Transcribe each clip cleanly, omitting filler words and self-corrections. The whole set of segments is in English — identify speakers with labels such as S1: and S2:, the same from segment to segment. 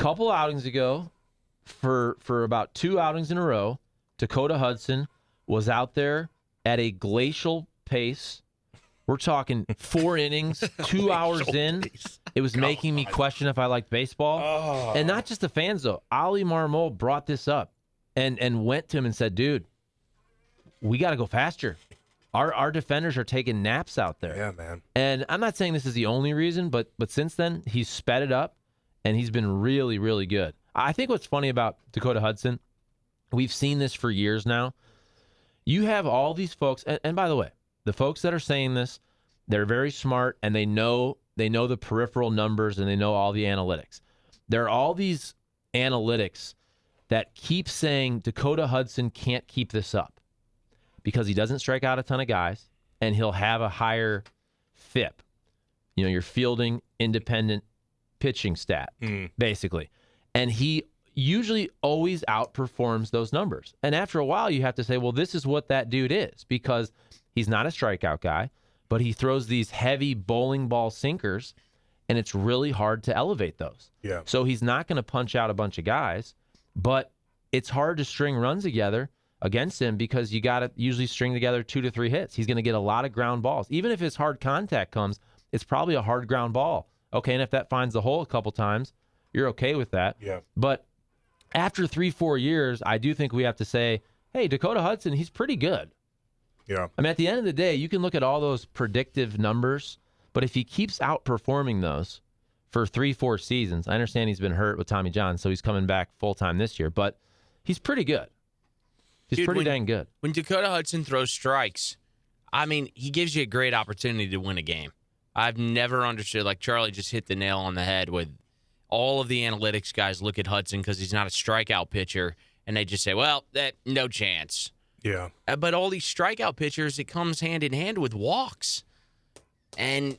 S1: couple outings ago, for about 2 outings in a row, Dakota Hudson was out there at a glacial pace. We're talking 4 innings, 2 hours in. It was making me question if I liked baseball.
S2: Oh.
S1: And not just the fans, though. Ali Marmol brought this up and went to him and said, dude, we got to go faster. Our defenders are taking naps out there.
S2: Yeah, man.
S1: And I'm not saying this is the only reason, but since then, he's sped it up, and he's been really, really good. I think what's funny about Dakota Hudson, we've seen this for years now. You have all these folks, and by the way, the folks that are saying this, they're very smart, and they know the peripheral numbers, and they know all the analytics. There are all these analytics that keep saying Dakota Hudson can't keep this up because he doesn't strike out a ton of guys, and he'll have a higher FIP. Your fielding independent pitching stat, basically. And he usually always outperforms those numbers. And after a while, you have to say, well, this is what that dude is, because he's not a strikeout guy, but he throws these heavy bowling ball sinkers, and it's really hard to elevate those.
S2: Yeah.
S1: So he's not going to punch out a bunch of guys, but it's hard to string runs together against him because you got to usually string together 2 to 3 hits. He's going to get a lot of ground balls. Even if his hard contact comes, it's probably a hard ground ball. Okay, and if that finds the hole a couple times, you're okay with that.
S2: Yeah.
S1: But after 3-4 years, I do think we have to say, hey, Dakota Hudson, he's pretty good.
S2: Yeah.
S1: I mean, at the end of the day, you can look at all those predictive numbers, but if he keeps outperforming those for 3-4 seasons, I understand he's been hurt with Tommy John, so he's coming back full-time this year, but he's pretty good. He's pretty dang good.
S3: When Dakota Hudson throws strikes, I mean, he gives you a great opportunity to win a game. I've never understood, like Charlie just hit the nail on the head with all of the analytics guys look at Hudson because he's not a strikeout pitcher, and they just say, well, no chance.
S2: Yeah.
S3: But all these strikeout pitchers, it comes hand in hand with walks. And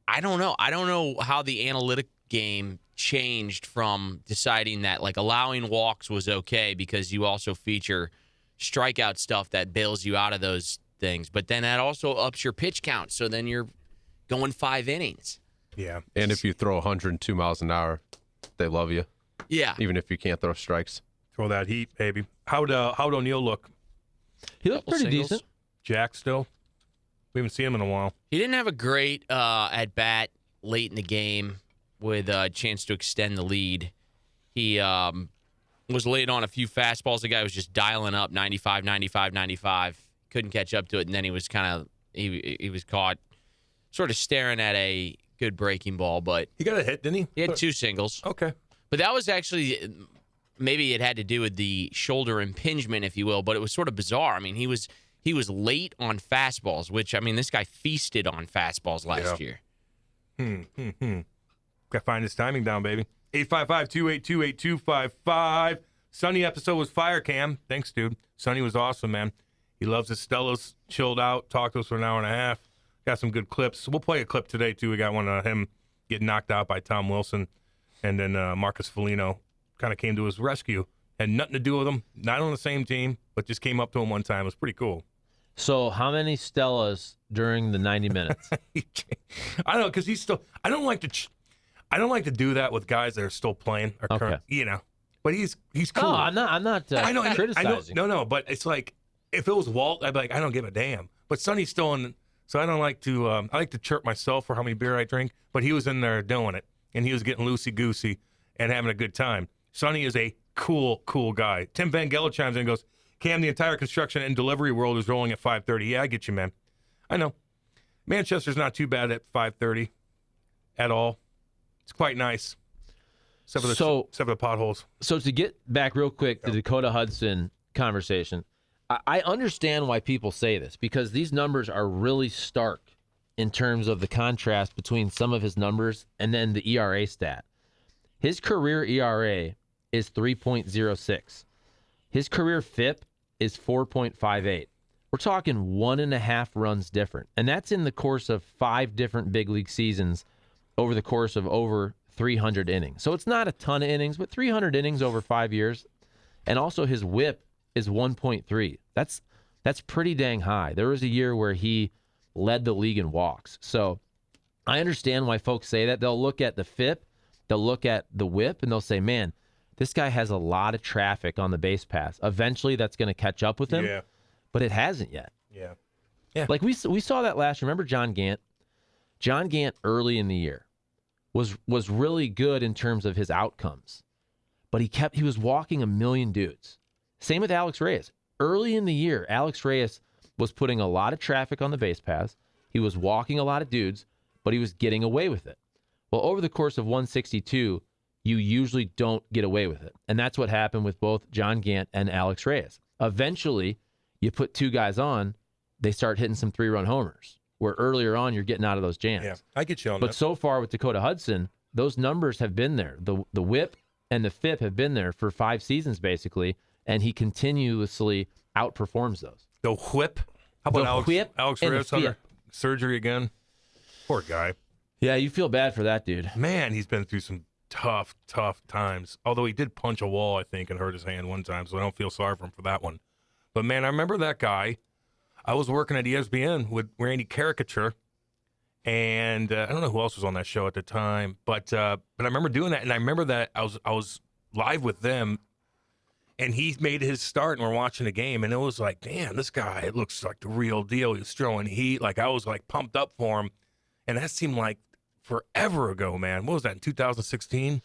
S3: I don't know. I don't know how the analytic game changed from deciding that, like, allowing walks was okay because you also feature strikeout stuff that bails you out of those things. But then that also ups your pitch count, so then you're going 5 innings.
S2: Yeah.
S4: And if you throw 102 miles an hour, they love you.
S3: Yeah.
S4: Even if you can't throw strikes.
S2: Throw that heat, baby. How'd O'Neal look?
S1: He looked pretty
S3: singles.
S1: decent.
S2: Jack still? We haven't seen him in a while.
S3: He didn't have a great at-bat late in the game with a chance to extend the lead. He was late on a few fastballs. The guy was just dialing up 95, 95, 95. Couldn't catch up to it, and then he was he was caught sort of staring at a good breaking ball. But
S2: He got a hit, didn't he?
S3: he had 2 singles.
S2: Okay.
S3: But that was actually, maybe it had to do with the shoulder impingement, if you will, but it was sort of bizarre. I mean, he was late on fastballs, which, I mean, this guy feasted on fastballs last year.
S2: Got to find his timing down, baby. 855-282-8255. Sonny episode was fire, Cam. Thanks, dude. Sonny was awesome, man. He loves his Stellas, chilled out, talked to us for an hour and a half. Got some good clips. We'll play a clip today, too. We got one of him getting knocked out by Tom Wilson. And then Marcus Foligno kind of came to his rescue. Had nothing to do with him. Not on the same team, but just came up to him one time. It was pretty cool.
S1: So how many Stellas during the 90 minutes?
S2: I don't know, because he's still – I don't like to do that with guys that are still playing or current, But he's cool.
S1: No, I'm not criticizing.
S2: No, but it's like if it was Walt, I'd be like, I don't give a damn. But Sonny's still in, so I don't like to. I like to chirp myself for how many beer I drink. But he was in there doing it, and he was getting loosey goosey and having a good time. Sonny is a cool guy. Tim Van Gelder chimes in and goes, Cam, the entire construction and delivery world is rolling at 5:30. Yeah, I get you, man. I know. Manchester's not too bad at 5:30 at all. It's quite nice. Except for the potholes.
S1: So to get back real quick to the Dakota Hudson conversation, I understand why people say this because these numbers are really stark in terms of the contrast between some of his numbers and then the ERA stat. His career ERA is 3.06. His career FIP is 4.58. We're talking 1.5 runs different. And that's in the course of 5 different big league seasons over the course of over 300 innings. So it's not a ton of innings, but 300 innings over 5 years. And also his whip is 1.3. That's pretty dang high. There was a year where he led the league in walks. So I understand why folks say that. They'll look at the FIP, they'll look at the whip and they'll say, man, this guy has a lot of traffic on the base pass. Eventually that's going to catch up with him, but it hasn't yet.
S2: Yeah.
S1: Like we saw that last year. Remember John Gant? John Gant early in the year was really good in terms of his outcomes, but he was walking a million dudes. Same with Alex Reyes. Early in the year, Alex Reyes was putting a lot of traffic on the base pass. He was walking a lot of dudes, but he was getting away with it. Well, over the course of 162, you usually don't get away with it. And that's what happened with both John Gant and Alex Reyes. Eventually, you put two guys on, they start hitting some 3-run homers, where earlier on you're getting out of those jams.
S2: Yeah, I get you on
S1: that.
S2: that.
S1: But so far with Dakota Hudson, those numbers have been there. The whip and the FIP have been there for 5 seasons, basically, and he continuously outperforms those.
S2: The whip? How about Alex
S1: and
S2: Reyes
S1: the
S2: under surgery again? Poor guy.
S1: Yeah, you feel bad for that dude.
S2: Man, he's been through some tough times. Although he did punch a wall, I think, and hurt his hand one time, so I don't feel sorry for him for that one. But, man, I remember that guy. I was working at ESPN with Randy Caricature, and I don't know who else was on that show at the time, but I remember doing that, and I remember that I was live with them, and he made his start, and we're watching the game, and it was like, damn, this guy, it looks like the real deal. He was throwing heat. Like, I was, like, pumped up for him, and that seemed like forever ago, man. What was that, in 2016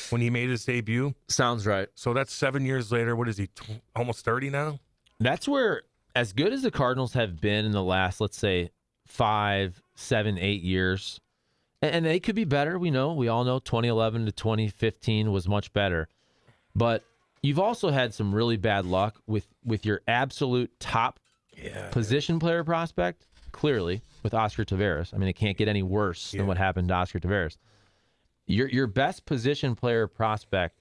S2: when he made his debut?
S1: Sounds right.
S2: So that's 7 years later. What is he, almost 30 now?
S1: That's where, as good as the Cardinals have been in the last, let's say, 5, 7, 8 years, and they could be better. We all know 2011 to 2015 was much better. But you've also had some really bad luck with your absolute top position player prospect, clearly, with Oscar Taveras. I mean, it can't get any worse than what happened to Oscar Taveras. Your best position player prospect,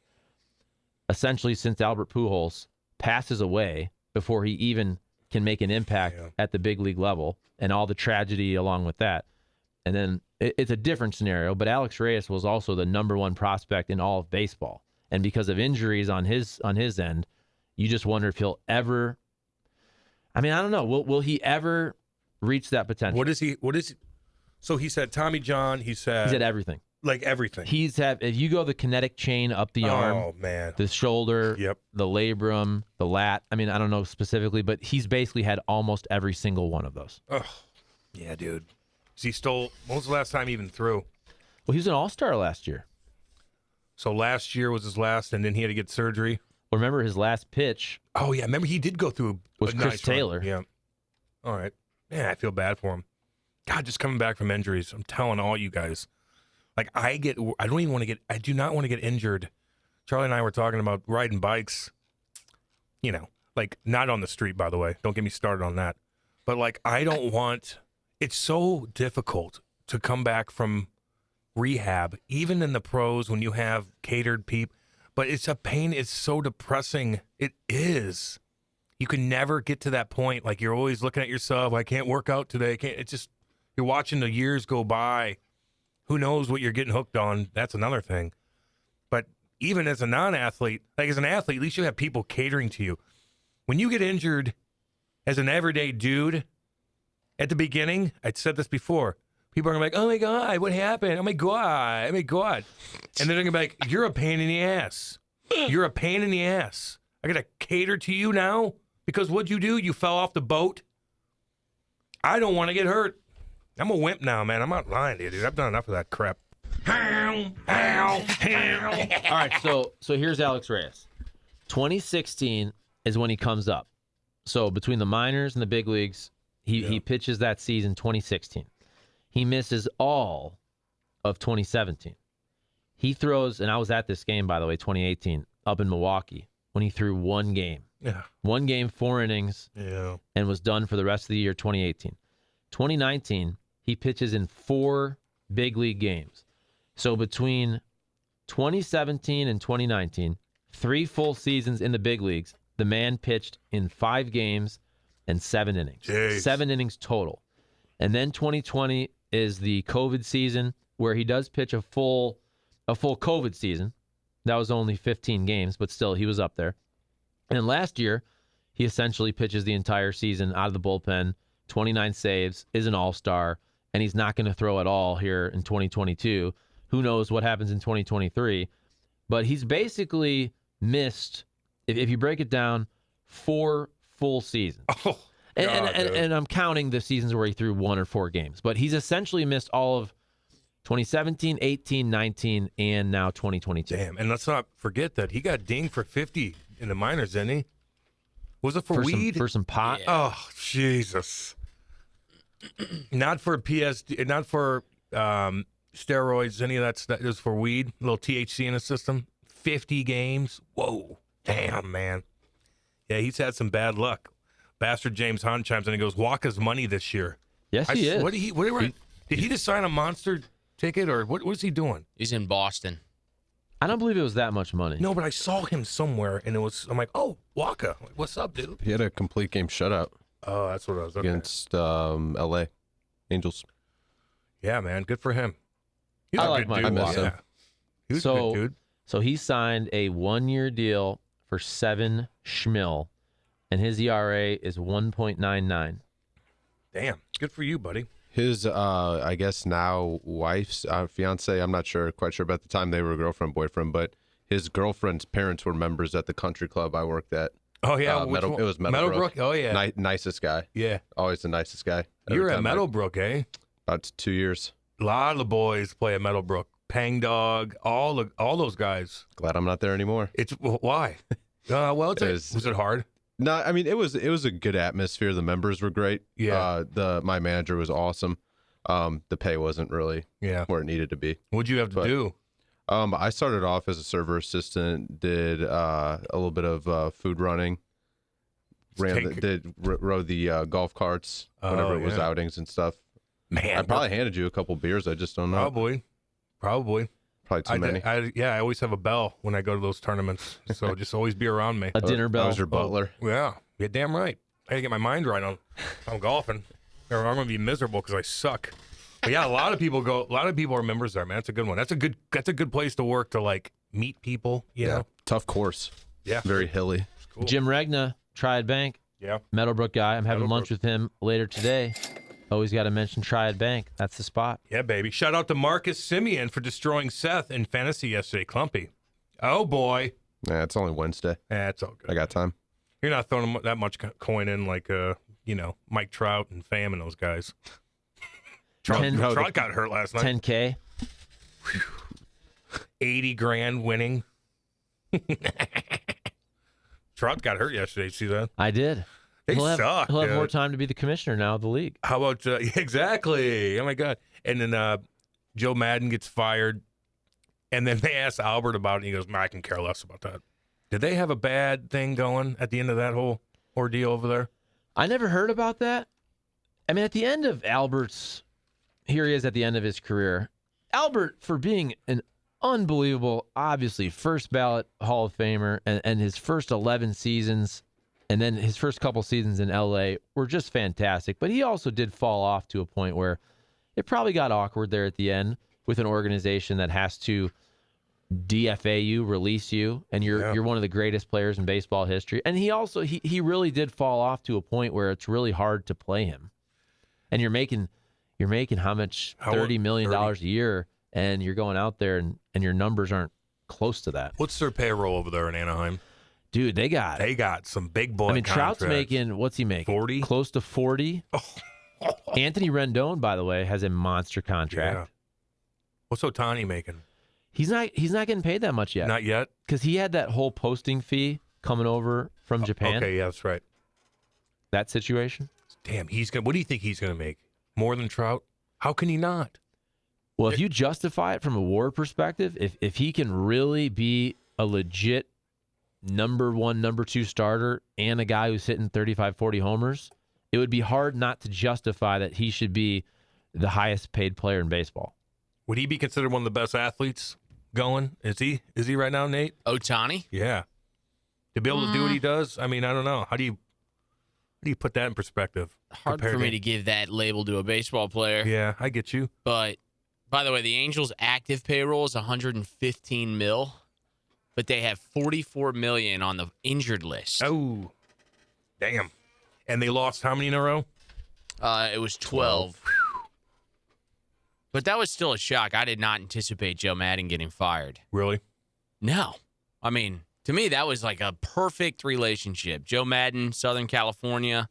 S1: essentially since Albert Pujols, passes away before he even can make an impact at the big league level, and all the tragedy along with that. And then it's a different scenario, but Alex Reyes was also the number 1 prospect in all of baseball. And because of injuries on his end, you just wonder if he'll ever, I mean, I don't know. Will he ever reach that potential?
S2: What is he? So he said Tommy John. He's had
S1: everything.
S2: Like everything.
S1: If you go the kinetic chain up the arm,
S2: man,
S1: the shoulder, the labrum, the lat, I mean, I don't know specifically, but he's basically had almost every single one of those.
S2: Oh, yeah, dude. When was the last time he even threw?
S1: Well, he was an all-star last year.
S2: So last year was his last, and then he had to get surgery.
S1: Well, remember his last pitch?
S2: Oh, yeah. Remember he did go through
S1: was Chris
S2: nice
S1: Taylor.
S2: Run. Yeah. All right. Man, I feel bad for him. God, just coming back from injuries. I'm telling all you guys. Like, I do not want to get injured. Charlie and I were talking about riding bikes, like not on the street, by the way. Don't get me started on that. But like, it's so difficult to come back from rehab, even in the pros when you have catered people, but it's a pain. It's so depressing. It is. You can never get to that point. Like, you're always looking at yourself. I can't work out today. You're watching the years go by. Who knows what you're getting hooked on? That's another thing. But even as a non-athlete, like as an athlete, at least you have people catering to you. When you get injured as an everyday dude, at the beginning, I said this before, people are going to be like, oh my God, what happened? Oh my God. And then they're going to be like, you're a pain in the ass. You're a pain in the ass. I got to cater to you now because what'd you do? You fell off the boat. I don't want to get hurt. I'm a wimp now, man. I'm not lying to you, dude. I've done enough of that crap.
S1: All right, so here's Alex Reyes. 2016 is when he comes up. So between the minors and the big leagues, he pitches that season 2016. He misses all of 2017. He throws, and I was at this game, by the way, 2018, up in Milwaukee, when he threw one game.
S2: Yeah.
S1: 1 game, 4 innings, and was done for the rest of the year, 2018. 2019, he pitches in 4 big league games. So between 2017 and 2019, 3 full seasons in the big leagues, the man pitched in 5 games and 7 innings.
S2: Jeez.
S1: 7 innings total. And then 2020 is the COVID season where he does pitch a full COVID season. That was only 15 games, but still he was up there. And last year, he essentially pitches the entire season out of the bullpen, 29 saves, is an all-star, and he's not going to throw at all here in 2022 who knows what happens in 2023. But he's basically missed, if you break it down, 4 full seasons.
S2: Oh, God,
S1: and I'm counting the seasons where he threw 1 or 4 games. But he's essentially missed all of 2017, 18, 19, and now 2022.
S2: damn. And let's not forget that he got dinged for 50 in the minors, didn't he? Was it for weed?
S1: For some pot?
S3: Yeah.
S2: Oh, Jesus. Not for PSD, not for steroids, any of that stuff. It was for weed, a little THC in his system. 50 games. Whoa. Damn, man. Yeah, he's had some bad luck. Bastard James Hunt chimes in and goes, Waka's money this year.
S1: Yes, he is.
S2: Did he just sign a monster ticket or what was he doing?
S3: He's in Boston.
S1: I don't believe it was that much money.
S2: No, but I saw him somewhere and I'm like, oh, Waka. Like, what's up, dude?
S4: He had a complete game shutout
S2: Oh, that's what I was looking at.
S4: against L.A. Angels.
S2: Yeah, man. Good for him. He's
S1: I
S2: a
S1: like
S2: good
S1: Mike
S2: dude.
S4: I miss him.
S2: Yeah. He was a good dude.
S1: So he signed a 1-year deal for $7 schmil, and his ERA is 1.99.
S2: Damn. Good for you, buddy.
S4: His, I guess now wife's fiance. I'm not quite sure about the time they were girlfriend boyfriend, but his girlfriend's parents were members at the country club I worked at.
S2: Oh, yeah.
S4: It was Meadowbrook.
S2: Oh, yeah.
S4: Nicest guy.
S2: Yeah.
S4: Always the nicest guy.
S2: You were
S4: Every
S2: at
S4: time
S2: Meadowbrook, eh?
S4: About 2 years.
S2: A lot of the boys play at Meadowbrook. Pang Dog, all those guys.
S4: Glad I'm not there anymore.
S2: Why? Well, was it hard?
S4: No, I mean it was a good atmosphere. The members were great.
S2: Yeah.
S4: My manager was awesome. The pay wasn't really
S2: Yeah.
S4: where it needed to be.
S2: What'd you have to do?
S4: I started off as a server assistant. Did a little bit of food running. Rode the golf carts whenever it was
S2: yeah.
S4: outings and stuff.
S2: Man,
S4: I probably handed you a couple beers. I just don't know.
S2: Probably.
S4: Probably too many.
S2: I always have a bell when I go to those tournaments, so just always be around me.
S1: A dinner bell.
S4: I was your butler.
S2: Yeah, you're damn right. I gotta get my mind right on. I'm golfing, or I'm gonna be miserable because I suck. But yeah, a lot of people are members there, man. That's a good one. That's a good place to work to like meet people. You know?
S4: Tough course.
S2: Yeah,
S4: Very hilly.
S2: cool.
S1: Jim Regna, Triad Bank,
S2: Yeah,
S1: Meadowbrook guy. I'm having
S2: Meadowbrook.
S1: lunch with him later today. Always got to mention Triad Bank. That's the spot.
S2: yeah, baby. Shout out to Marcus Simeon for destroying Seth in fantasy yesterday. Clumpy. Oh boy.
S4: Nah, it's only Wednesday.
S2: That's all good.
S4: I got time.
S2: You're not throwing that much coin in like Mike Trout and Pham and those guys. Trout got hurt last night.
S1: 10K.
S2: 80 grand winning. Trout got hurt yesterday. See that?
S1: I did.
S2: They suck.
S1: He'll have
S2: dude.
S1: more time to be the commissioner now of the league.
S2: How about exactly? Oh my god! And then Joe Madden gets fired, and then they ask Albert about it, and he goes, "I can care less about that." Did they have a bad thing going at the end of that whole ordeal over there?
S1: I never heard about that. I mean, at the end of Albert's, here he is at the end of his career. Albert, for being an unbelievable, obviously first ballot Hall of Famer, and his first 11 seasons, and then his first couple seasons in LA were just fantastic. But he also did fall off to a point where it probably got awkward there at the end with an organization that has to DFA you, release you, and you're one of the greatest players in baseball history. And he also he really did fall off to a point where it's really hard to play him. And you're making how much? $30 million a year, and you're going out there and your numbers aren't close to that.
S2: What's their payroll over there in Anaheim?
S1: Dude, they got
S2: some big boy.
S1: I mean,
S2: contracts.
S1: Trout's making, what's he making?
S2: 40?
S1: Close to 40. Anthony Rendon, by the way, has a monster contract.
S2: Yeah. What's Ohtani making?
S1: He's not getting paid that much yet.
S2: Not yet.
S1: Because he had that whole posting fee coming over from Japan.
S2: Okay, yeah, that's right.
S1: That situation.
S2: Damn, what do you think he's gonna make? More than Trout? How can he not?
S1: Well, if you justify it from a WAR perspective, if he can really be a legit number 1, number 2 starter and a guy who's hitting 35, 40 homers, it would be hard not to justify that he should be the highest paid player in baseball.
S2: Would he be considered one of the best athletes going? Is he right now, Nate?
S3: Ohtani?
S2: Yeah. To be able to do what he does, I mean, I don't know. How do you put that in perspective?
S3: Hard for me to give that label to a baseball player.
S2: Yeah, I get you.
S3: But, by the way, the Angels' active payroll is $115 million, but they have $44 million on the injured list.
S2: Oh, damn. And they lost how many in a row?
S3: It was 12. But that was still a shock. I did not anticipate Joe Madden getting fired.
S2: Really?
S3: No. I mean, to me, that was like a perfect relationship. Joe Madden, Southern California,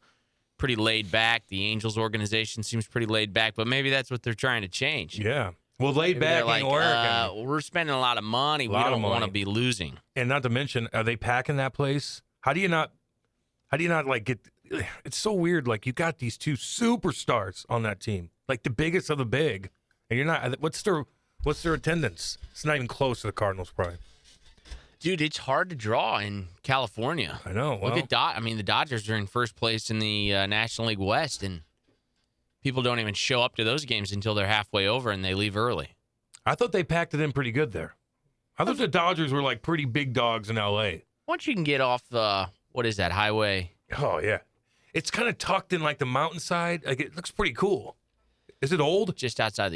S3: pretty laid back. The Angels organization seems pretty laid back, but maybe that's what they're trying to change.
S2: Yeah. Well, laid
S3: Maybe
S2: back
S3: they're like,
S2: ain't working.
S3: we're spending a lot of money. We
S2: Lot of
S3: don't want to
S2: money.
S3: be losing.
S2: And not to mention, are they packing that place? How do you not like get? It's so weird. Like you got these two superstars on that team, like the biggest of the big, and you're not. What's their attendance? It's not even close to the Cardinals, probably.
S3: Dude, it's hard to draw in California.
S2: I know. Well,
S3: Look at the Dodgers are in first place in the National League West, and people don't even show up to those games until they're halfway over and they leave early.
S2: I thought they packed it in pretty good there. I thought the Dodgers were like pretty big dogs in L.A.
S3: Once you can get off what is that, highway?
S2: Oh yeah, it's kind of tucked in like the mountainside. Like it looks pretty cool. Is it old?
S3: Just outside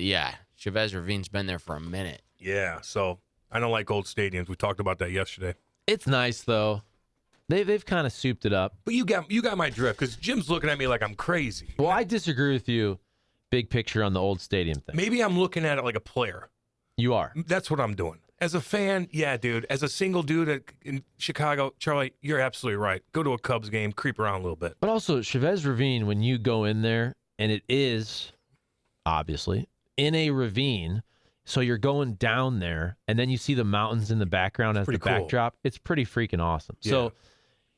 S3: Chavez Ravine's been there for a minute.
S2: Yeah. So I don't like old stadiums. We talked about that yesterday.
S1: It's nice though. They've kind of souped it up.
S2: But you got my drift because Jim's looking at me like I'm crazy.
S1: Well, I disagree with you. Big picture on the old stadium thing.
S2: Maybe I'm looking at it like a player.
S1: You are.
S2: That's what I'm doing. As a fan, yeah, dude. As a single dude in Chicago, Charlie, you're absolutely right. Go to a Cubs game, creep around a little bit.
S1: But also, Chavez Ravine, when you go in there, and it is, obviously, in a ravine, so you're going down there, and then you see the mountains in the background as the
S2: pretty cool.
S1: backdrop. It's pretty freaking awesome.
S2: Yeah.
S1: So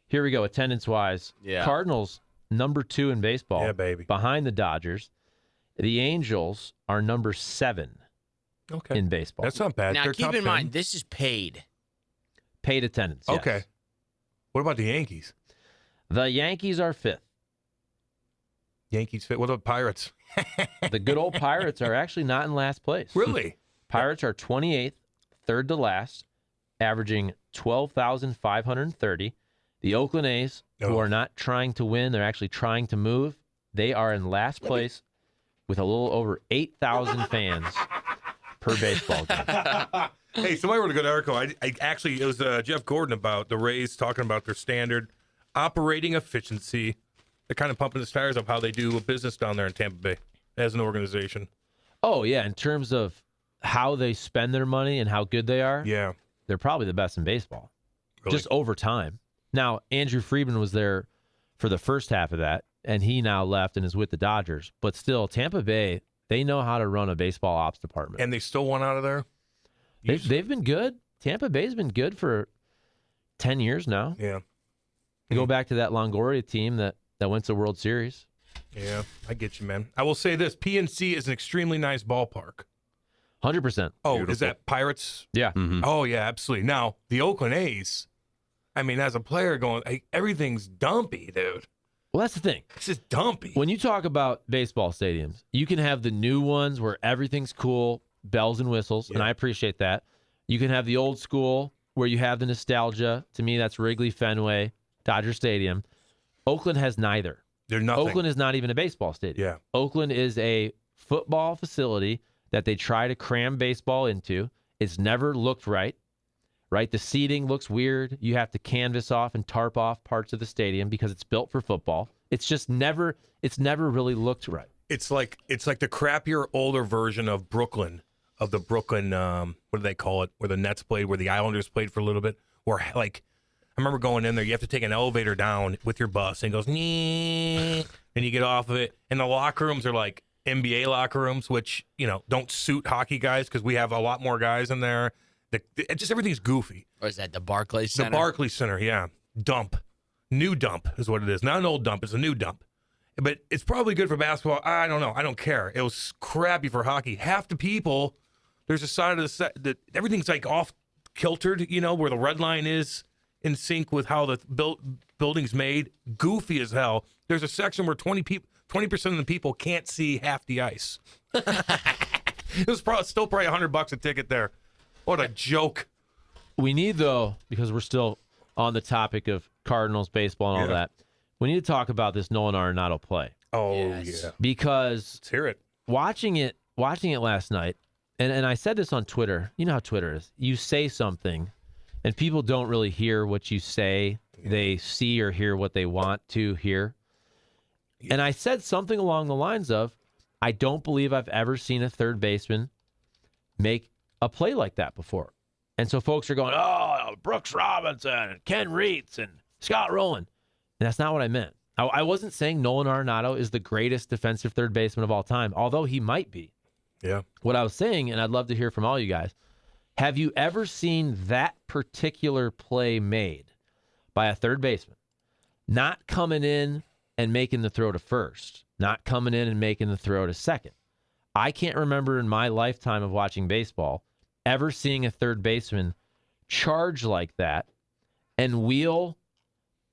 S1: here we go, attendance-wise.
S3: Yeah.
S1: Cardinals, number 2 in baseball.
S2: Yeah, baby.
S1: Behind the Dodgers. The Angels are number 7
S2: Okay.
S1: in baseball.
S2: That's not bad.
S3: Now,
S2: They're
S3: keep
S2: top
S3: in
S2: 10.
S3: mind, this is paid.
S1: Paid attendance, yes.
S2: Okay. What about the Yankees?
S1: The Yankees are 5th.
S2: Yankees fit. What about Pirates?
S1: The good old Pirates are actually not in last place.
S2: Really?
S1: Pirates are 28th, third to last, averaging 12,530. The Oakland A's, who
S2: Oh.
S1: are not trying to win, they're actually trying to move. They are in last place with a little over 8,000 fans per baseball game.
S2: Hey, somebody wrote a good article. I actually, it was Jeff Gordon about the Rays talking about their standard operating efficiency. They're kind of pumping the tires of how they do business down there in Tampa Bay as an organization.
S1: Oh, yeah, in terms of how they spend their money and how good they are,
S2: Yeah.
S1: they're probably the best in baseball,
S2: Really?
S1: just over time. Now, Andrew Friedman was there for the first half of that, and he now left and is with the Dodgers. But still, Tampa Bay, they know how to run a baseball ops department.
S2: And they still won out of there?
S1: They've been good. Tampa Bay's been good for 10 years now.
S2: Yeah.
S1: You go back to that Longoria team that went to the World Series.
S2: Yeah, I get you, man. I will say this. PNC is an extremely nice ballpark.
S1: 100%.
S2: Oh,
S4: Beautiful.
S2: is that Pirates?
S1: Yeah.
S2: Oh, yeah, absolutely. Now, the Oakland A's, I mean, as a player going, hey, everything's dumpy, dude.
S1: Well, that's the thing.
S2: It's just dumpy.
S1: When you talk about baseball stadiums, you can have the new ones where everything's cool, bells and whistles, and
S2: Yeah.
S1: I appreciate that. You can have the old school where you have the nostalgia. To me, that's Wrigley, Fenway, Dodger Stadium. Oakland has neither.
S2: They're nothing.
S1: Oakland is not even a baseball stadium.
S2: Yeah.
S1: Oakland is a football facility that they try to cram baseball into. It's never looked right. The seating looks weird. You have to canvas off and tarp off parts of the stadium because it's built for football. It's just never really looked right.
S2: It's like the crappier, older version of Brooklyn, what do they call it, where the Nets played, where the Islanders played for a little bit, where like, I remember going in there, you have to take an elevator down with your bus, and it goes, and you get off of it, and the locker rooms are like NBA locker rooms, which, don't suit hockey guys because we have a lot more guys in there. Just everything's goofy.
S3: Or is that the Barclays Center?
S2: The Barclays Center, yeah. Dump. New dump is what it is. Not an old dump, it's a new dump. But it's probably good for basketball. I don't know. I don't care. It was crappy for hockey. Half the people, there's a side of the set that everything's like off kiltered, where the red line is in sync with how the building's made. Goofy as hell. There's a section where 20% of the people can't see half the ice. It was still probably $100 a ticket there. What a joke.
S1: We need, though, because we're still on the topic of Cardinals baseball and all
S2: Yeah.
S1: that, we need to talk about this Nolan Arenado play.
S2: Oh,
S3: Yes.
S2: yeah.
S1: Because
S2: Let's hear it.
S1: watching it last night, and I said this on Twitter. You know how Twitter is. You say something, and people don't really hear what you say. They see or hear what they want to hear. And I said something along the lines of, I don't believe I've ever seen a third baseman make a play like that before. And so folks are going, oh, Brooks Robinson and Ken Reitz and Scott Rowland. And that's not what I meant. I wasn't saying Nolan Arenado is the greatest defensive third baseman of all time, although he might be.
S2: Yeah.
S1: What I was saying, and I'd love to hear from all you guys, have you ever seen that particular play made by a third baseman, not coming in and making the throw to first, not coming in and making the throw to second? I can't remember in my lifetime of watching baseball ever seeing a third baseman charge like that and wheel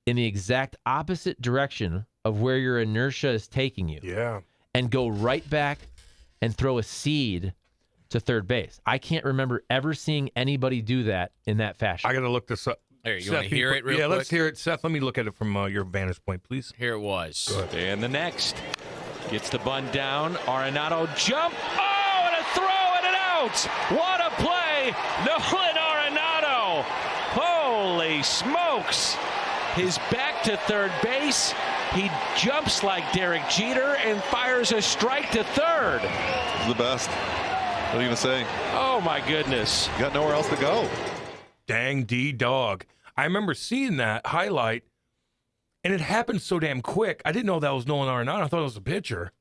S1: in the exact opposite direction of where your inertia is taking you.
S2: Yeah.
S1: And go right back and throw a seed to third base. I can't remember ever seeing anybody do that in that fashion.
S2: I got to look this up.
S3: Here, you
S2: Seth,
S3: want to hear it real
S2: yeah,
S3: quick?
S2: let's hear it. Seth, let me look at it from your vantage point, please.
S3: Here it was.
S5: And the next gets the bunt down. Arenado jump. Oh, and a throw and an out. What a play. Nolan Arenado. Holy smokes. His back to third base. He jumps like Derek Jeter and fires a strike to third.
S6: It's the best. What are you going to say?
S5: Oh, my goodness.
S6: You got nowhere else to go.
S2: Dang D-dog. I remember seeing that highlight, and it happened so damn quick. I didn't know that was Nolan Arenado. I thought it was a pitcher.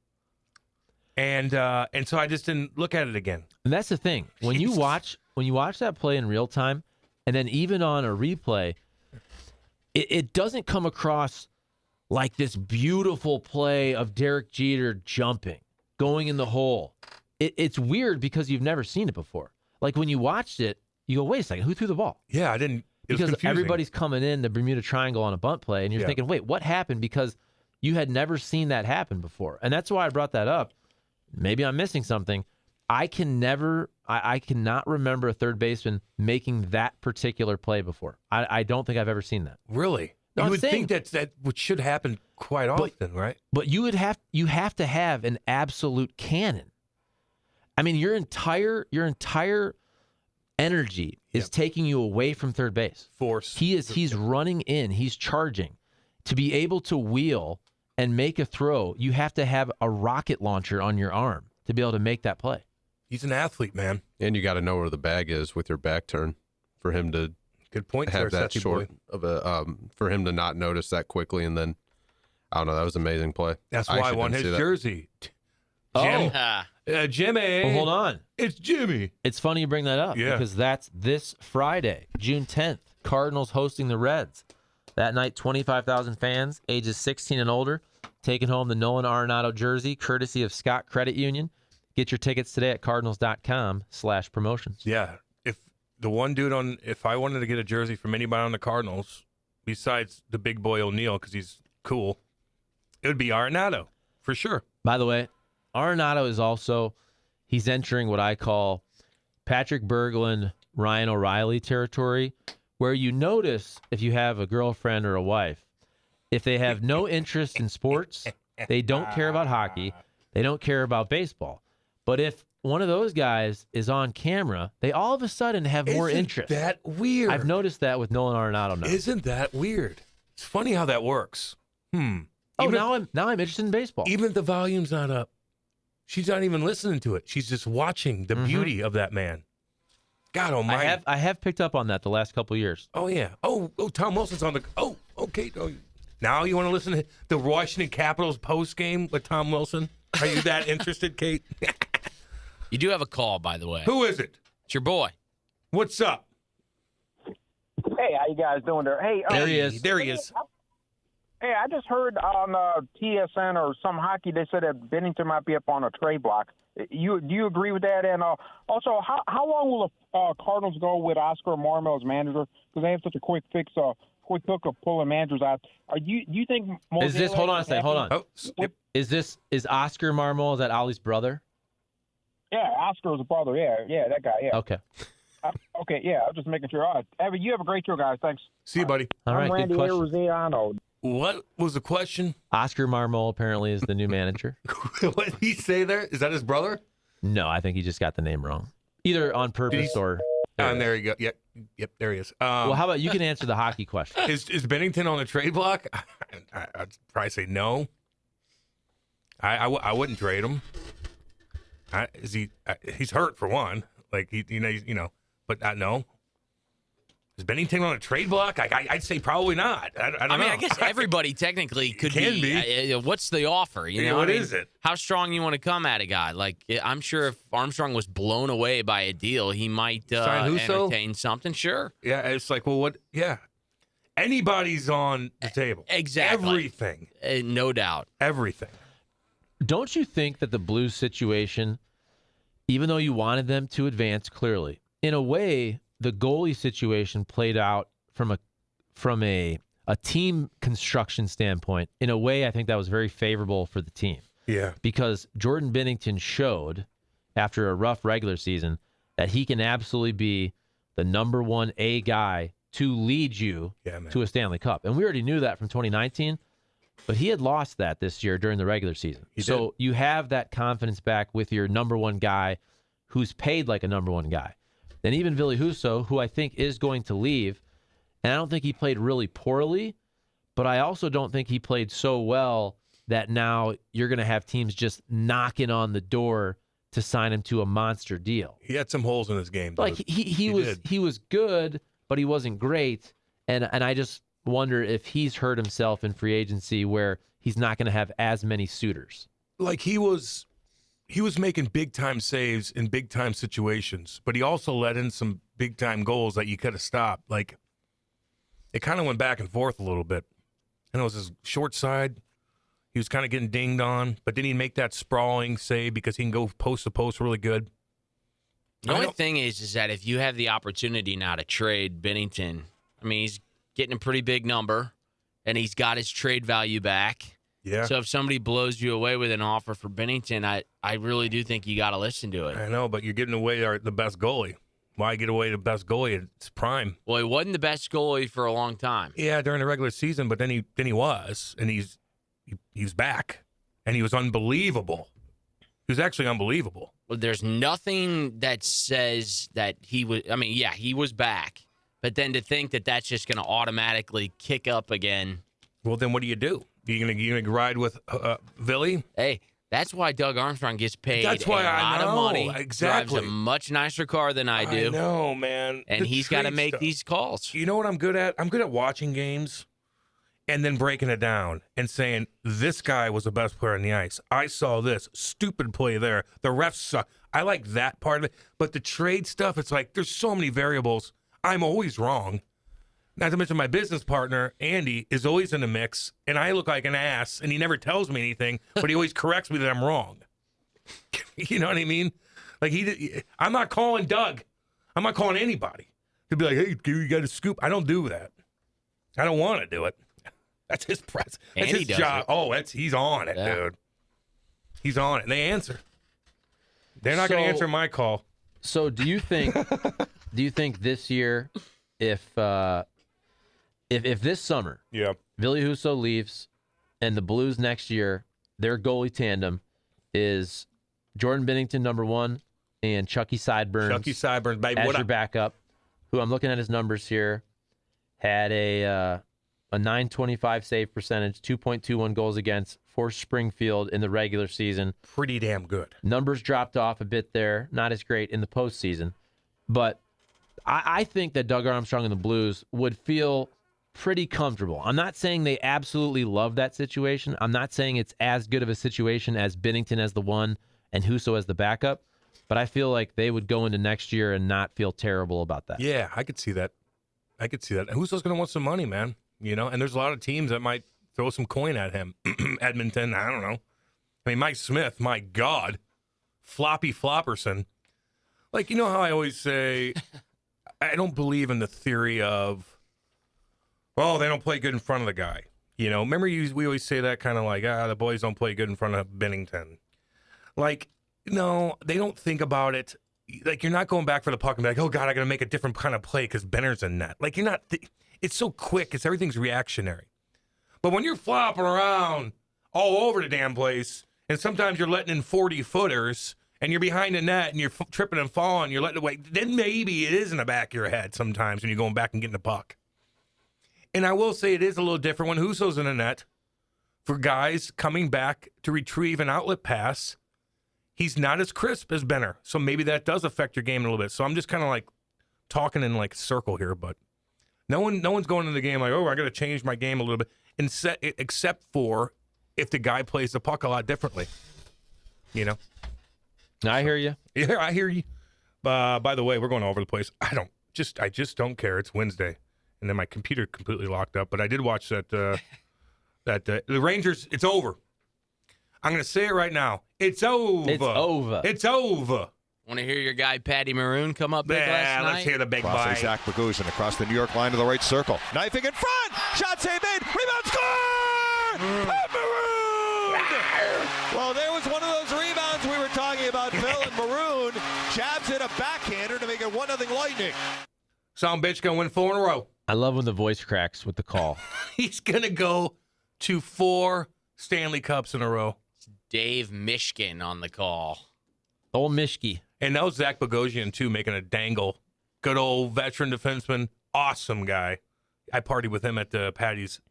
S2: And so I just didn't look at it again.
S1: And that's the thing. When you watch that play in real time, and then even on a replay, it doesn't come across like this beautiful play of Derek Jeter jumping, going in the hole. It's weird because you've never seen it before. Like when you watched it, you go, wait a second, who threw the ball?
S2: Yeah, I didn't. It was
S1: Because
S2: confusing.
S1: everybody's coming in the Bermuda Triangle on a bunt play, and you're thinking, wait, what happened? Because you had never seen that happen before. And that's why I brought that up. Maybe I'm missing something. I cannot remember a third baseman making that particular play before. I don't think I've ever seen that.
S2: Really?
S1: No,
S2: You
S1: I'm
S2: would
S1: saying-
S2: think that should happen quite often, right?
S1: But you have to have an absolute cannon. I mean, your entire energy is taking you away from third base.
S2: Force.
S1: He's running in, he's charging. To be able to wheel and make a throw, you have to have a rocket launcher on your arm to be able to make that play.
S2: He's an athlete, man.
S4: And you got to know where the bag is with your back turn for him to
S2: Good point,
S4: have
S2: there,
S4: that
S2: Sethy
S4: short
S2: boy.
S4: of a for him to not notice that quickly, and then I don't know, that was an amazing play.
S2: That's why I
S4: actually
S2: won
S4: didn't
S2: his
S4: see that.
S2: jersey.
S1: Oh.
S3: Ah,
S2: Jimmy.
S1: Well, hold on.
S2: It's Jimmy.
S1: It's funny you bring that up because that's this Friday, June 10th. Cardinals hosting the Reds. That night, 25,000 fans, ages 16 and older, taking home the Nolan Arenado jersey, courtesy of Scott Credit Union. Get your tickets today at cardinals.com/promotions.
S2: Yeah. If I wanted to get a jersey from anybody on the Cardinals, besides the big boy O'Neal, because he's cool, it would be Arenado, for sure.
S1: By the way, Arenado is also, he's entering what I call Patrick Berglund, Ryan O'Reilly territory, where you notice if you have a girlfriend or a wife, if they have no interest in sports, they don't care about hockey, they don't care about baseball. But if one of those guys is on camera, they all of a sudden have more interest.
S2: Isn't that weird?
S1: I've noticed that with Nolan Arenado now.
S2: Isn't that weird? It's funny how that works.
S1: Oh,
S2: Even
S1: now I'm interested in baseball.
S2: even if the volume's not up, she's not even listening to it. She's just watching the beauty of that man. God almighty.
S1: I have picked up on that the last couple of years.
S2: Oh, yeah. Oh, Tom Wilson's on the... Oh, okay. Oh, now you want to listen to the Washington Capitals post-game with Tom Wilson? Are you that interested, Kate?
S3: you do have a call, by the way.
S2: Who is it?
S3: It's your boy.
S2: What's up?
S7: Hey, how you guys doing there? Hey,
S1: There he is.
S2: There he is.
S7: Hey, I just heard on TSN or some hockey they said that Bennington might be up on a trade block. Do you agree with that? And also, how long will the Cardinals go with Oscar Marmol as manager? Because they have such a quick hook of pulling managers out. Do you think?
S1: Is this? Hold on a second. Hold on.
S2: Oh, skip.
S1: Is Oscar Marmol, is that Ollie's brother?
S7: Yeah, Oscar's a brother. Yeah, that guy. Yeah.
S1: Okay.
S7: Okay. Yeah, I'm just making sure. All right, you have a great show, guys. Thanks.
S2: See you, buddy.
S1: All right,
S7: I'm Randy
S1: good question.
S7: Arizano.
S2: What was the question?
S1: Oscar Marmol apparently is the new manager.
S2: What did he say there? Is that his brother?
S1: No, I think he just got the name wrong. Either on purpose or...
S2: And there you go. Yep, there he is.
S1: Well, how about you can answer the hockey question?
S2: Is Bennington on the trade block? I'd probably say no. I wouldn't trade him. He's hurt for one. Like but no. Is Bennington on a trade block? I'd say probably not. I don't know.
S3: I guess everybody technically could
S2: be.
S3: What's the offer?
S2: What is it?
S3: How strong you want to come at a guy? Like, I'm sure if Armstrong was blown away by a deal, he might entertain something. Sure.
S2: Yeah, it's like, well, what? Yeah. Anybody's on the table.
S3: Exactly.
S2: Everything.
S3: No doubt.
S2: Everything.
S1: Don't you think that the Blues situation, even though you wanted them to advance clearly, in a way, the goalie situation played out from a team construction standpoint. In a way, I think that was very favorable for the team.
S2: Yeah.
S1: Because Jordan Bennington showed after a rough regular season that he can absolutely be the number 1A guy to lead you to a Stanley Cup. And we already knew that from 2019, but he had lost that this year during the regular season. So you have that confidence back with your number 1 guy who's paid like a number 1 guy. Then even Ville Husso, who I think is going to leave, and I don't think he played really poorly, but I also don't think he played so well that now you're going to have teams just knocking on the door to sign him to a monster deal.
S2: He had some holes in his game.
S1: Like he was good, but he wasn't great, and I just wonder if he's hurt himself in free agency where he's not going to have as many suitors.
S2: Like he was making big-time saves in big-time situations, but he also let in some big-time goals that you could have stopped. Like, it kind of went back and forth a little bit. And it was his short side. He was kind of getting dinged on, but then he'd make that sprawling save because he can go post-to-post really good.
S3: The only thing is that if you have the opportunity now to trade Bennington, I mean, he's getting a pretty big number, and he's got his trade value back.
S2: Yeah.
S3: So if somebody blows you away with an offer for Bennington, I really do think you got to listen to it.
S2: I know, but you're giving away the best goalie. Why give away the best goalie at its prime?
S3: Well, he wasn't the best goalie for a long time.
S2: Yeah, during the regular season, but then he was, and he's back, and he was unbelievable. He was actually unbelievable.
S3: Well, there's nothing that says that he was. I mean, yeah, he was back, but then to think that that's just going to automatically kick up again.
S2: Well, then what do? You gonna ride with Ville?
S3: Hey, that's why Doug Armstrong gets paid
S2: That's why
S3: a lot of money.
S2: Exactly.
S3: Drives a much nicer car than I do.
S2: I know, man.
S3: And he's got to make these calls.
S2: You know what I'm good at? I'm good at watching games and then breaking it down and saying, this guy was the best player on the ice. I saw this stupid play there. The refs suck. I like that part of it. But the trade stuff, it's like there's so many variables. I'm always wrong. Not to mention my business partner, Andy, is always in the mix, and I look like an ass, and he never tells me anything, but he always corrects me that I'm wrong. You know what I mean? Like I'm not calling Doug. I'm not calling anybody. He'd be like, hey, you got a scoop. I don't do that. I don't want to do it. That's his press. That's his job. Oh, he's on it, dude. He's on it. And they answer. They're not going to answer my call.
S1: So do you think this year, if this summer, Ville Husso leaves, and the Blues next year, their goalie tandem is Jordan Bennington, number 1, and Chucky Sideburns
S2: baby,
S1: as your backup, who I'm looking at his numbers here, had a 925 save percentage, 2.21 goals against for Springfield in the regular season.
S2: Pretty damn good.
S1: Numbers dropped off a bit there, not as great in the postseason, but I think that Doug Armstrong and the Blues would feel pretty comfortable. I'm not saying they absolutely love that situation. I'm not saying it's as good of a situation as Bennington as the 1 and Husso as the backup, but I feel like they would go into next year and not feel terrible about that.
S2: Yeah, I could see that. And Husso's going to want some money, man. You know, and there's a lot of teams that might throw some coin at him. Edmonton, I don't know. I mean, Mike Smith, my God. Floppy Flopperson. Like, you know how I always say, I don't believe in the theory of, well, they don't play good in front of the guy. You know, remember we always say that kind of like, the boys don't play good in front of Bennington. Like, no, they don't think about it. Like, you're not going back for the puck and be like, oh, God, I got to make a different kind of play because Benner's in net. Like, you're not, it's so quick. Everything's reactionary. But when you're flopping around all over the damn place, and sometimes you're letting in 40-footers, and you're behind the net, and you're tripping and falling, you're letting it away, then maybe it is in the back of your head sometimes when you're going back and getting the puck. And I will say it is a little different when Husso's in the net for guys coming back to retrieve an outlet pass. he's not as crisp as Benner. So maybe that does affect your game a little bit. So I'm just kind of like talking in like a circle here, but no one's going into the game like, oh, I got to change my game a little bit, except for if the guy plays the puck a lot differently. You know?
S1: I hear you.
S2: Yeah, I hear you. By the way, we're going all over the place. I just don't care. It's Wednesday, and then my computer completely locked up. But I did watch that. The Rangers. It's over. I'm going to say it right now. It's over.
S1: It's over.
S2: It's over.
S3: Want to hear your guy Patty Maroon come up big last night?
S2: Let's hear the big
S8: Crossing
S2: bite.
S8: Zach Bogosian across the New York line to the right circle. Knifing in front. Shot save made. Rebound score! Pat Maroon! Well, there was one of those rebounds we were talking about, Phil, and Maroon jabs in a backhander to make it 1-0 Lightning.
S2: Some bitch going to win 4 in a row.
S1: I love when the voice cracks with the call.
S2: He's going to go to 4 Stanley Cups in a row.
S3: Dave Mishkin on the call.
S1: Old Mishki.
S2: And that was Zach Bogosian, too, making a dangle. Good old veteran defenseman. Awesome guy. I partied with him at Patty's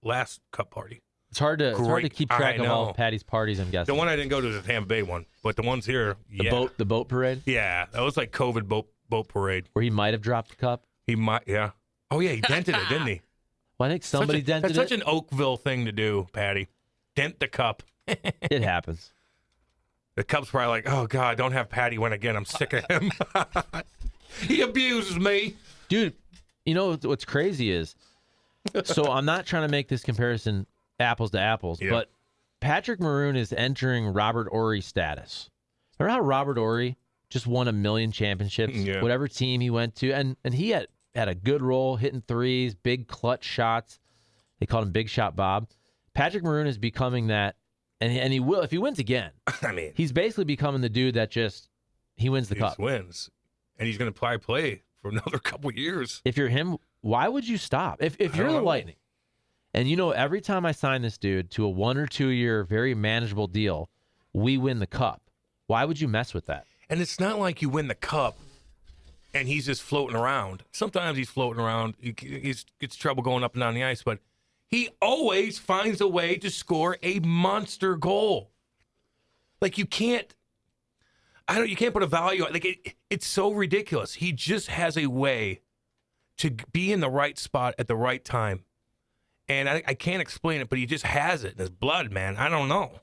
S2: last cup party.
S1: It's hard to keep track
S2: I
S1: of all
S2: know.
S1: of Patty's parties, I'm guessing.
S2: The one I didn't go to is the Tampa Bay one, but the ones here, yeah.
S1: The boat parade,
S2: Yeah, that was like COVID boat parade.
S1: where he might have dropped the cup.
S2: He might, yeah. Oh, yeah, he dented it, didn't he?
S1: Well, I think somebody dented
S2: That's such
S1: it.
S2: an Oakville thing to do, Patty. Dent the cup.
S1: It happens.
S2: The Cubs probably like, oh, God, don't have Patty win again. I'm sick of him. He abuses me.
S1: Dude, you know what's crazy is, so I'm not trying to make this comparison apples to apples,
S2: Yeah.
S1: but Patrick Maroon is entering Robert Horry status. Remember how Robert Horry just won 1 million championships,
S2: Yeah.
S1: whatever team he went to, and he had a good role, hitting threes, big clutch shots. They called him Big Shot Bob. Patrick Maroon is becoming that, and he will if he wins again.
S2: I mean,
S1: He's basically becoming the dude that he wins the
S2: he
S1: cup.
S2: just wins. And he's going to probably play for another couple years.
S1: If you're him, why would you stop? If you're
S2: don't
S1: the
S2: know.
S1: Lightning, and every time I sign this dude to a 1 or 2 year, very manageable deal, we win the cup. Why would you mess with that?
S2: And it's not like you win the cup and he's just floating around. Sometimes he's floating around. He gets trouble going up and down the ice, but he always finds a way to score a monster goal. Like you can't put a value on it's so ridiculous. He just has a way to be in the right spot at the right time. And I can't explain it, but he just has it in his blood, man. I don't know.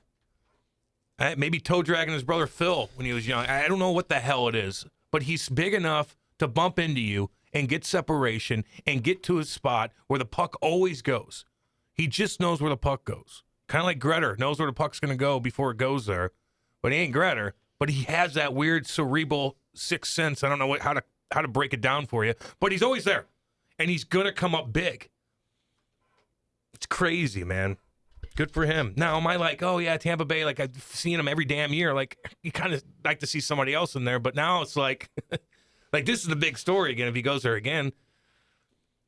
S2: Maybe toe dragging his brother Phil when he was young. I don't know what the hell it is, but he's big enough to bump into you and get separation and get to his spot where the puck always goes. He just knows where the puck goes. Kind of like Gretter knows where the puck's going to go before it goes there. But he ain't Gretter, but he has that weird cerebral sixth sense. I don't know how to break it down for you, but he's always there. And he's going to come up big. It's crazy, man. Good for him. Now, am I like, oh, yeah, Tampa Bay, like I've seen him every damn year. Like, you kind of like to see somebody else in there. But now it's like, like this is the big story again if he goes there again.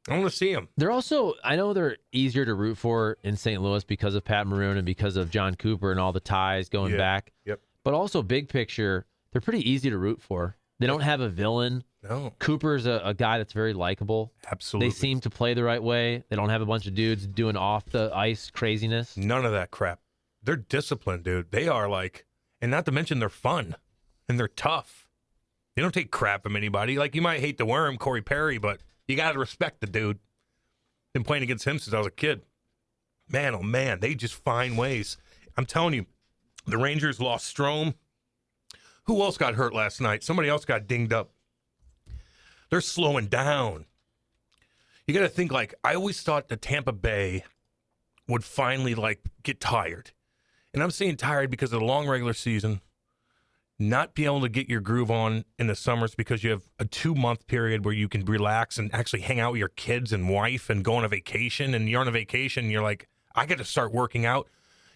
S2: I want to see him.
S1: They're also, I know they're easier to root for in St. Louis because of Pat Maroon and because of John Cooper and all the ties going back.
S2: Yep.
S1: But also, big picture, they're pretty easy to root for. They don't have a villain.
S2: No.
S1: Cooper's a guy that's very likable.
S2: Absolutely.
S1: They seem to play the right way. They don't have a bunch of dudes doing off the ice craziness.
S2: None of that crap. They're disciplined, dude. They are like, and not to mention they're fun and they're tough. They don't take crap from anybody. Like, you might hate the worm, Corey Perry, but you got to respect the dude. Been playing against him since I was a kid. Man, oh man, they just find ways. I'm telling you, the Rangers lost Strome. Who else got hurt last night? Somebody else got dinged up. They're slowing down. You got to think, like, I always thought that Tampa Bay would finally, like, get tired. And I'm saying tired because of the long regular season, not be able to get your groove on in the summers because you have a 2-month period where you can relax and actually hang out with your kids and wife and go on a vacation. And you're on a vacation and you're like, I got to start working out.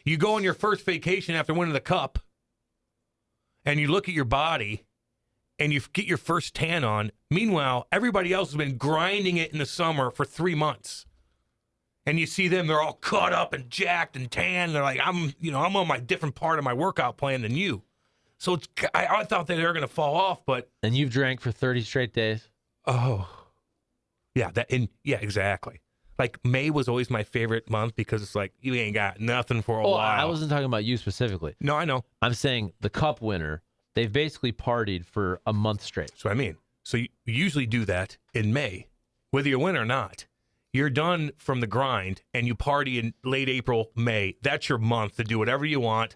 S2: You go on your first vacation after winning the cup and you look at your body and you get your first tan on. Meanwhile, everybody else has been grinding it in the summer for 3 months. And you see them, they're all cut up and jacked and tan. They're like, I'm on my different part of my workout plan than you. So I thought that they were going to fall off, but
S1: And you've drank for 30 straight days.
S2: oh, yeah, exactly. Like May was always my favorite month because it's like you ain't got nothing for a while.
S1: I wasn't talking about you specifically.
S2: No, I know.
S1: I'm saying the Cup winner, they've basically partied for a month straight.
S2: That's what I mean. So you usually do that in May, whether you win or not. You're done from the grind, and you party in late April, May. That's your month to do whatever you want,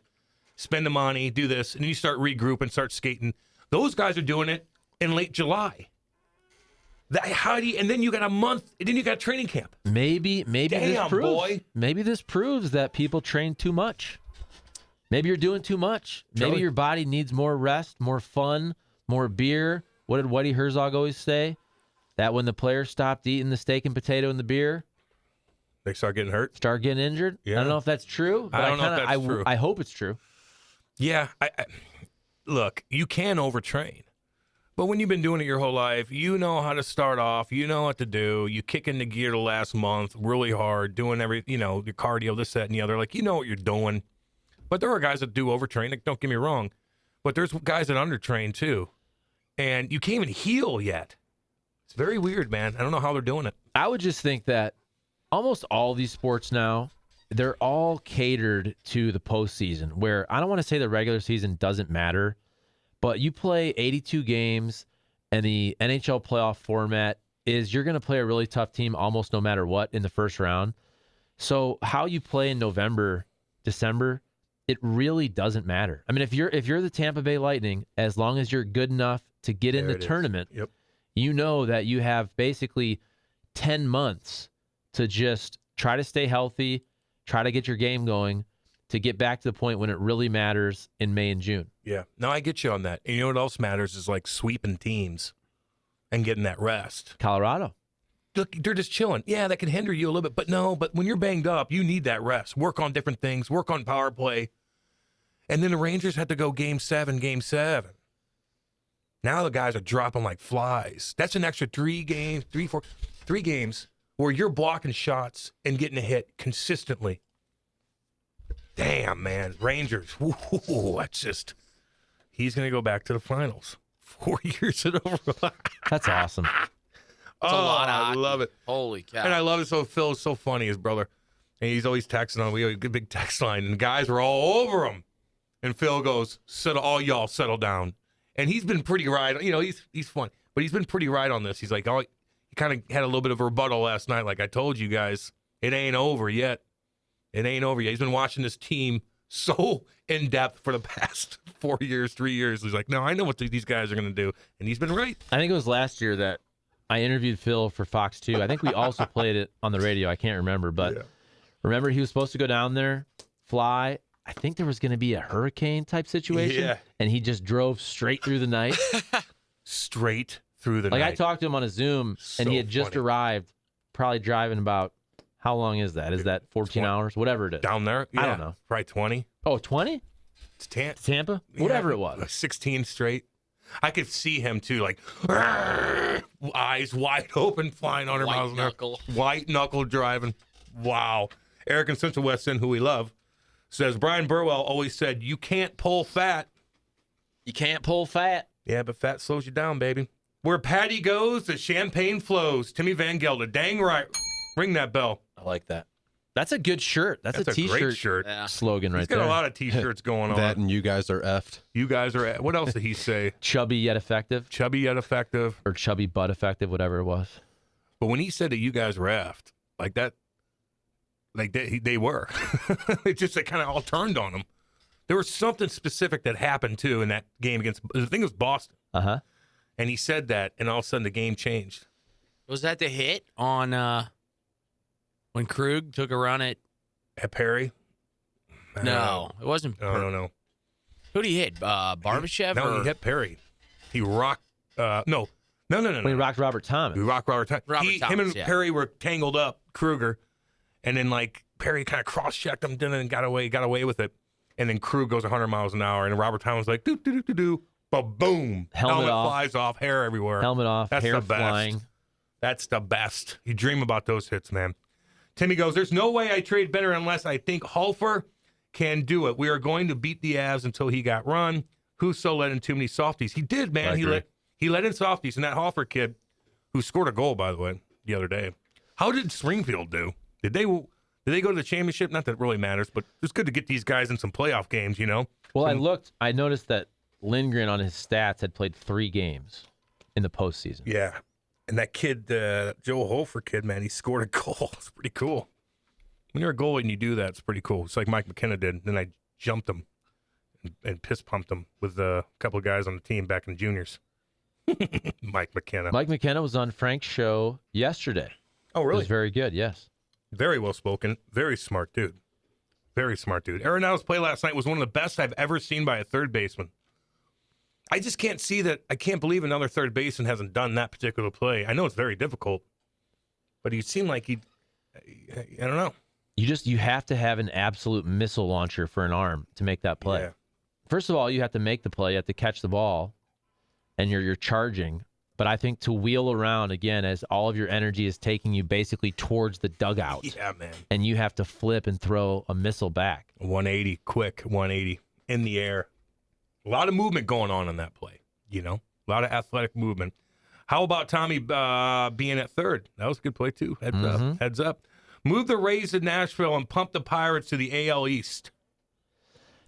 S2: spend the money, do this, and then you start regrouping, start skating. Those guys are doing it in late July. And then you got a month, and then you got training camp.
S1: Maybe
S2: Damn, boy.
S1: Maybe this proves that people train too much. Maybe you're doing too much. Maybe
S2: Charlie.
S1: your body needs more rest, more fun, more beer. What did Whitey Herzog always say? That when the players stopped eating the steak and potato and the beer,
S2: They start getting hurt.
S1: start getting injured.
S2: Yeah.
S1: I don't know if that's true. But
S2: I don't know if that's true.
S1: I hope it's true.
S2: Yeah. Look, you can overtrain. But when you've been doing it your whole life, you know how to start off. You know what to do. You kick into gear the last month really hard, doing your cardio, this, that, and the other. Like, you know what you're doing. But there are guys that do overtrain. Like, don't get me wrong. But there's guys that undertrain, too. And you can't even heal yet. It's very weird, man. I don't know how they're doing it.
S1: I would just think that almost all these sports now, they're all catered to the postseason, where I don't want to say the regular season doesn't matter, but you play 82 games, and the NHL playoff format is you're going to play a really tough team almost no matter what in the first round. So how you play in November, December, it really doesn't matter. I mean, if you're the Tampa Bay Lightning, as long as you're good enough to get in the tournament,
S2: Yep.
S1: you know that you have basically 10 months to just try to stay healthy, try to get your game going, to get back to the point when it really matters in May and June.
S2: Yeah. No, I get you on that. And you know what else matters is like sweeping teams and getting that rest.
S1: Colorado.
S2: Look, they're just chilling. Yeah, that can hinder you a little bit. But when you're banged up, you need that rest. Work on different things. Work on power play. And then the Rangers had to go game 7. Now the guys are dropping like flies. That's an extra 3 games where you're blocking shots and getting a hit consistently. Damn, man. Rangers. Ooh, that's just... He's going to go back to the finals. 4 years in a row.
S1: That's awesome.
S3: It's a lot of
S2: I
S3: hockey.
S2: love it.
S3: Holy cow.
S2: And I love it. So Phil is so funny, his brother. And he's always texting on. We have a good big text line. And the guys were all over him. And Phil goes, all y'all settle down. And he's been pretty right. You know, he's fun. But he's been pretty right on this. He's like, he kind of had a little bit of a rebuttal last night. Like I told you guys, it ain't over yet. It ain't over yet. He's been watching this team so in depth for the past 4 years, 3 years. He's like, no, I know what these guys are going to do. And he's been right.
S1: I think it was last year that I interviewed Phil for Fox 2. I think we also played it on the radio. I can't remember. But remember, he was supposed to go down there, fly. I think there was going to be a hurricane type situation.
S2: Yeah.
S1: And he just drove straight through the night.
S2: Straight through the night.
S1: I talked to him on a Zoom, and he had just arrived, probably driving about, how long is that? Is that 14 hours? Whatever it is.
S2: Down there? Yeah,
S1: I don't know.
S2: Probably 20.
S1: Oh, 20?
S2: It's
S1: Tampa? Whatever it was.
S2: 16 straight. I could see him, too, like, eyes wide open, flying 100 miles an hour. White knuckle driving. Wow. Eric in Central West End, who we love, says, Brian Burwell always said, you can't pull fat.
S1: You can't pull fat.
S2: Yeah, but fat slows you down, baby. Where Patty goes, the champagne flows. Timmy Van Gelder. Dang right. Ring that bell.
S1: I like that. That's a good shirt. That's a T-shirt
S2: great shirt.
S1: slogan right there.
S2: He's got a lot of T-shirts going on.
S4: That and you guys are effed.
S2: You guys are... What else did he say?
S1: Chubby yet effective.
S2: Chubby yet effective.
S1: Or chubby but effective, whatever it was.
S2: But when he said that you guys were effed, like that, like they were. It just kind of all turned on him. There was something specific that happened, too, in that game against... I think it was Boston.
S1: Uh-huh.
S2: And he said that, and all of a sudden the game changed.
S3: Was that the hit on when Krug took a run at
S2: Perry?
S3: No, it wasn't.
S2: No.
S3: Who did he hit? Barbashev?
S2: No, he hit Perry. He rocked. No.
S1: When he rocked Robert Thomas.
S2: He rocked Robert Thomas. Him and
S3: yeah.
S2: Perry were tangled up, Kruger, and then like Perry kind of cross-checked him, and got away with it. And then Krug goes 100 miles an hour, and Robert Thomas like do, boom, helmet
S1: off.
S2: flies off, hair everywhere.
S1: Helmet off,
S2: That's
S1: hair
S2: the best.
S1: flying.
S2: That's the best. You dream about those hits, man. Timmy goes, there's no way I trade Benner unless I think Halfer can do it. We are going to beat the Avs until he got run. Husso let in too many softies. He did, man. He let in softies. And that Halfer kid, who scored a goal, by the way, the other day, How did Springfield do? Did they go to the championship? Not that it really matters, but it's good to get these guys in some playoff games,
S1: Well, I noticed that Lindgren on his stats had played 3 games in the postseason.
S2: Yeah. And that kid, Joe Hofer kid, man, he scored a goal. It's pretty cool. When you're a goalie and you do that, it's pretty cool. It's like Mike McKenna did. Then I jumped him and piss pumped him with a couple of guys on the team back in juniors. Mike McKenna.
S1: Mike McKenna was on Frank's show yesterday.
S2: Oh,
S1: It
S2: really?
S1: was very good, yes.
S2: Very well spoken. Very smart dude. Very smart dude. Arenado's play last night was one of the best I've ever seen by a third baseman. I just can't see that. I can't believe another third baseman hasn't done that particular play. I know it's very difficult, but he seemed like I don't know.
S1: You have to have an absolute missile launcher for an arm to make that play.
S2: Yeah.
S1: First of all, you have to make the play, you have to catch the ball, and you're charging. But I think to wheel around again as all of your energy is taking you basically towards the dugout.
S2: Yeah, man.
S1: And you have to flip and throw a missile back.
S2: 180, quick 180 in the air. A lot of movement going on that play, a lot of athletic movement. How about Tommy being at third? That was a good play, too. Heads up. Move the Rays to Nashville and pump the Pirates to the AL East.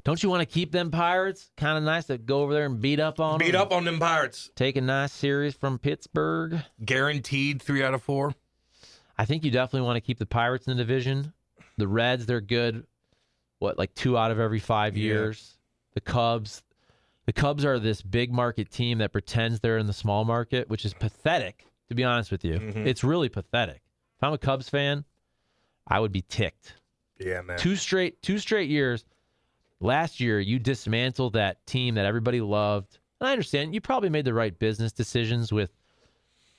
S1: Don't you want to keep them Pirates? Kind of nice to go over there and beat up on them.
S2: Beat up on them Pirates.
S1: Take a nice series from Pittsburgh.
S2: Guaranteed 3 out of 4.
S1: I think you definitely want to keep the Pirates in the division. The Reds, they're good, like 2 out of every 5 years. The Cubs are this big market team that pretends they're in the small market, which is pathetic, to be honest with you.
S2: Mm-hmm.
S1: It's really pathetic. If I'm a Cubs fan, I would be ticked.
S2: Yeah, man.
S1: 2 straight years. Last year, you dismantled that team that everybody loved. And I understand you probably made the right business decisions with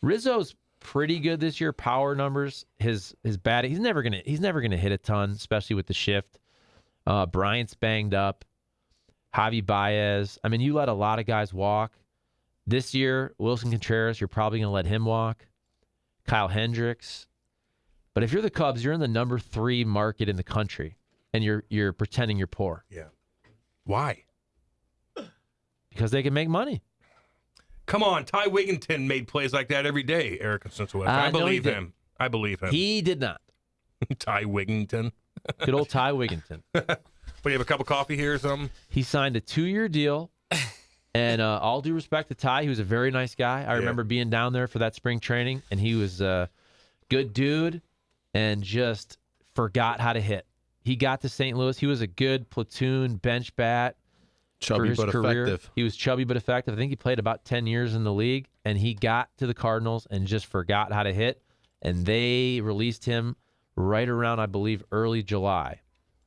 S1: Rizzo's pretty good this year, power numbers. His batting, he's never gonna hit a ton, especially with the shift. Bryant's banged up. Javi Baez. I mean, you let a lot of guys walk. This year, Wilson Contreras, you're probably going to let him walk. Kyle Hendricks. But if you're the Cubs, you're in the number 3 market in the country, and you're pretending you're poor.
S2: Yeah. Why?
S1: Because they can make money.
S2: Come on, Ty Wigginton made plays like that every day, Eric Cincinnati. I believe him. I believe him.
S1: He did not.
S2: Ty Wigginton.
S1: Good old Ty Wigginton.
S2: But you have a cup of coffee here or something?
S1: He signed a 2-year deal, and all due respect to Ty, he was a very nice guy. I remember being down there for that spring training, and he was a good dude and just forgot how to hit. He got to St. Louis. He was a good platoon bench bat for his career. Effective. He was chubby but effective. I think he played about 10 years in the league, and he got to the Cardinals and just forgot how to hit, and they released him right around, I believe, early July.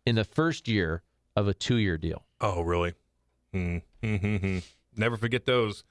S1: In the first year of a 2-year deal.
S2: Oh, really? Never forget those.